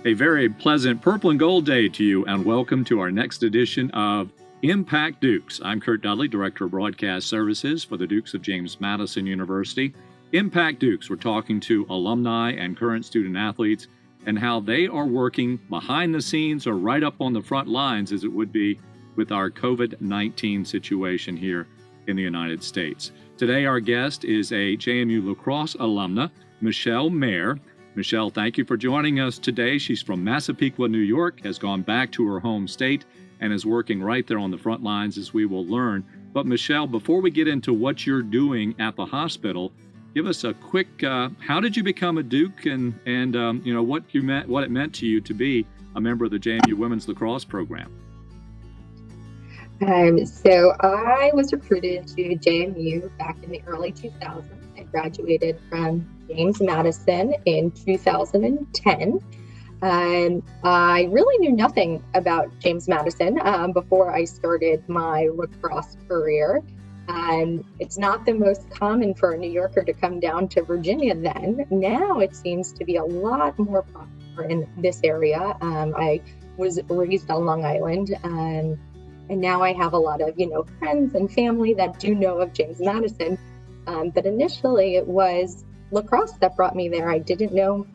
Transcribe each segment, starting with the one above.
A very pleasant purple and gold day to you, and welcome to our next edition of Impact Dukes. I'm Kurt Dudley, Director of Broadcast Services for the Dukes of James Madison University. Impact Dukes, we're talking to alumni and current student athletes and how they are working behind the scenes or right up on the front lines, as it would be with our COVID-19 situation here in the United States. Today, our guest is a JMU lacrosse alumna, Michelle Maier. Michelle, thank you for joining us today. She's from Massapequa, New York, has gone back to her home state, and is working right there on the front lines, as we will learn. But Michelle, before we get into what you're doing at the hospital, give us a quick, how did you become a Duke, and what it meant to you to be a member of the JMU Women's Lacrosse program? So I was recruited to JMU back in the early 2000s. I graduated from James Madison in 2010. I really knew nothing about James Madison before I started my lacrosse career. It's not the most common for a New Yorker to come down to Virginia then. Now it seems to be a lot more popular in this area. I was raised on Long Island, and now I have a lot of, friends and family that do know of James Madison. But initially it was lacrosse that brought me there. I didn't know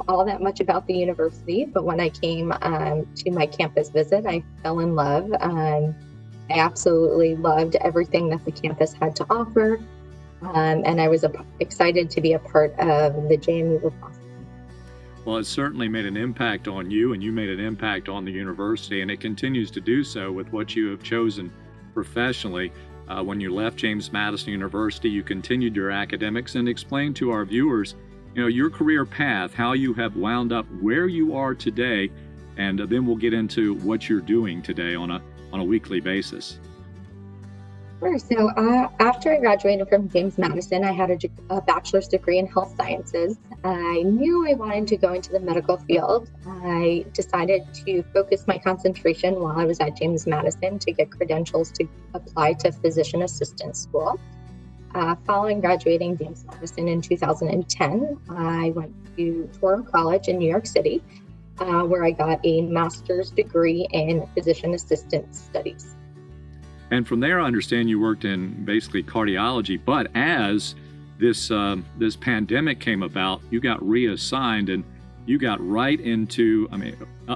all that much about the university, but when I came to my campus visit, I fell in love. I absolutely loved everything that the campus had to offer, and I was excited to be a part of the JMU lacrosse. Well, it certainly made an impact on you, and you made an impact on the university, and it continues to do so with what you have chosen professionally. When you left James Madison University, you continued your academics, and explained to our viewers, your career path, how you have wound up where you are today, and then we'll get into what you're doing today on a weekly basis. Sure. So after I graduated from James Madison, I had a bachelor's degree in health sciences. I knew I wanted to go into the medical field. I decided to focus my concentration while I was at James Madison to get credentials to apply to physician assistant school. Following graduating James Madison in 2010, I went to Touro College in New York City, where I got a master's degree in physician assistant studies. And from there, I understand you worked in basically cardiology, but as this pandemic came about, you got reassigned and you got right into,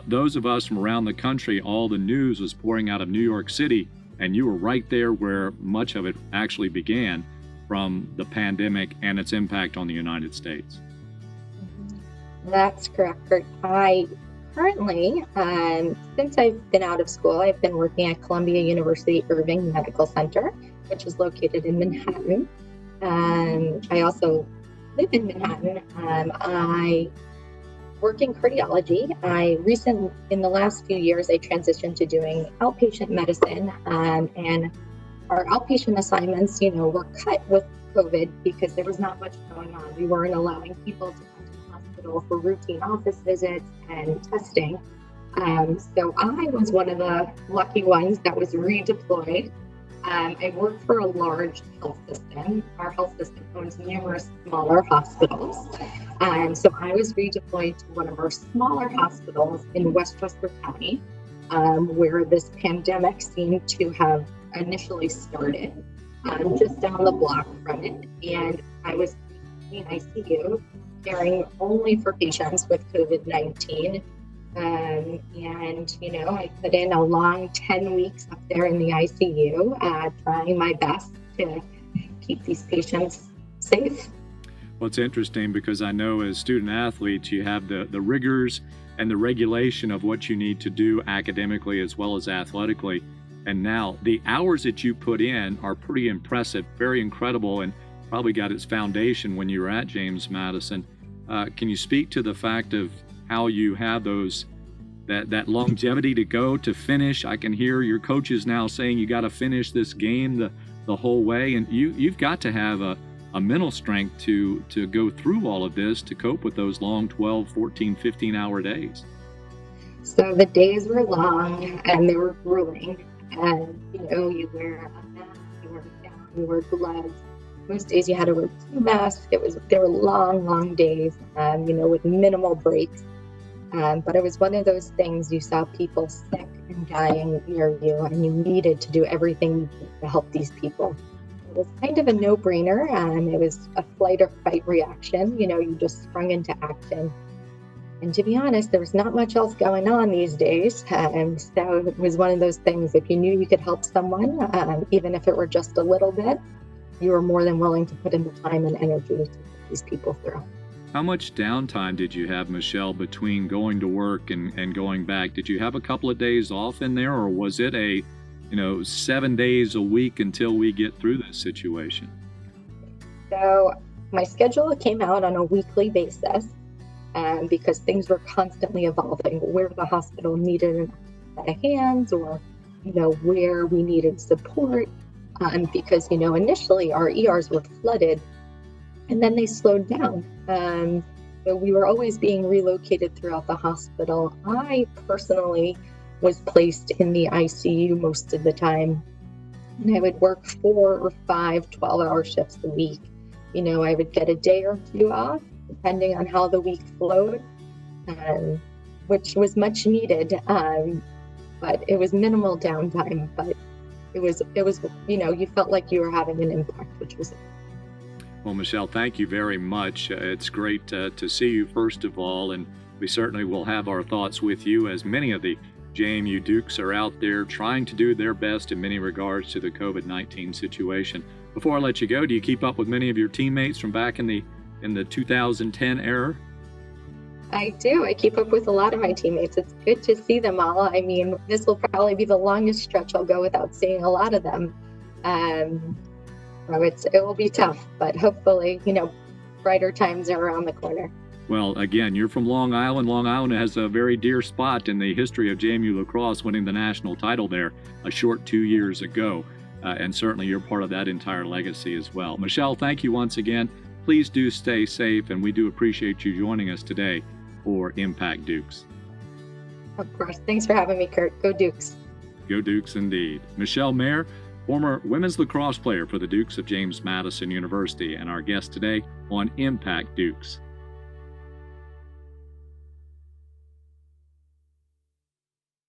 those of us from around the country, all the news was pouring out of New York City, and you were right there where much of it actually began, from the pandemic and its impact on the United States. That's correct, Kurt. I currently, since I've been out of school, I've been working at Columbia University Irving Medical Center, which is located in Manhattan. I also live in Manhattan. I work in cardiology. In the last few years, I transitioned to doing outpatient medicine, and our outpatient assignments, were cut with COVID because there was not much going on. We weren't allowing people to come to the hospital for routine office visits and testing. So I was one of the lucky ones that was redeployed. I work for a large health system. Our health system owns numerous smaller hospitals. So I was redeployed to one of our smaller hospitals in Westchester County, where this pandemic seemed to have initially started, just down the block from it. And I was in ICU, caring only for patients with COVID-19. I put in a long 10 weeks up there in the ICU, trying my best to keep these patients safe. Well, it's interesting because I know as student athletes, you have the rigors and the regulation of what you need to do academically as well as athletically. And now the hours that you put in are pretty impressive, very incredible, and probably got its foundation when you were at James Madison. Can you speak to the fact of how you have that longevity to go to finish? I can hear your coaches now saying you got to finish this game the whole way, and you've got to have a mental strength to go through all of this, to cope with those long 12, 14, 15-hour days. So the days were long and they were grueling. And, you wear a mask, you wear a gown, you wear gloves. Most days you had to wear 2 masks. There were long, long days, with minimal breaks. But it was one of those things, you saw people sick and dying near you, and you needed to do everything you could to help these people. It was kind of a no-brainer, and it was a flight or fight reaction. You just sprung into action. And to be honest, there was not much else going on these days. And so it was one of those things, if you knew you could help someone, even if it were just a little bit, you were more than willing to put in the time and energy to put these people through. How much downtime did you have, Michelle, between going to work and going back? Did you have a couple of days off in there, or was it 7 days a week until we get through this situation? So my schedule came out on a weekly basis. Because things were constantly evolving, where the hospital needed a set of hands, or where we needed support, because initially our ERs were flooded, and then they slowed down. So we were always being relocated throughout the hospital. I personally was placed in the ICU most of the time, and I would work 4 or 5 12-hour shifts a week. I would get a day or two off, depending on how the week flowed, which was much needed. But it was minimal downtime, but it was, you felt like you were having an impact, which was. Well, Michelle, thank you very much. It's great to see you, first of all, and we certainly will have our thoughts with you, as many of the JMU Dukes are out there trying to do their best in many regards to the COVID-19 situation. Before I let you go, do you keep up with many of your teammates from back in the 2010 era? I do. I keep up with a lot of my teammates. It's good to see them all. I mean, this will probably be the longest stretch I'll go without seeing a lot of them. So it will be tough, but hopefully, brighter times are around the corner. Well, again, you're from Long Island. Long Island has a very dear spot in the history of JMU lacrosse, winning the national title there a short 2 years ago. And certainly you're part of that entire legacy as well. Michelle, thank you once again. Please do stay safe, and we do appreciate you joining us today for Impact Dukes. Of course. Thanks for having me, Kurt. Go Dukes. Go Dukes indeed. Michelle Maier, former women's lacrosse player for the Dukes of James Madison University, and our guest today on Impact Dukes.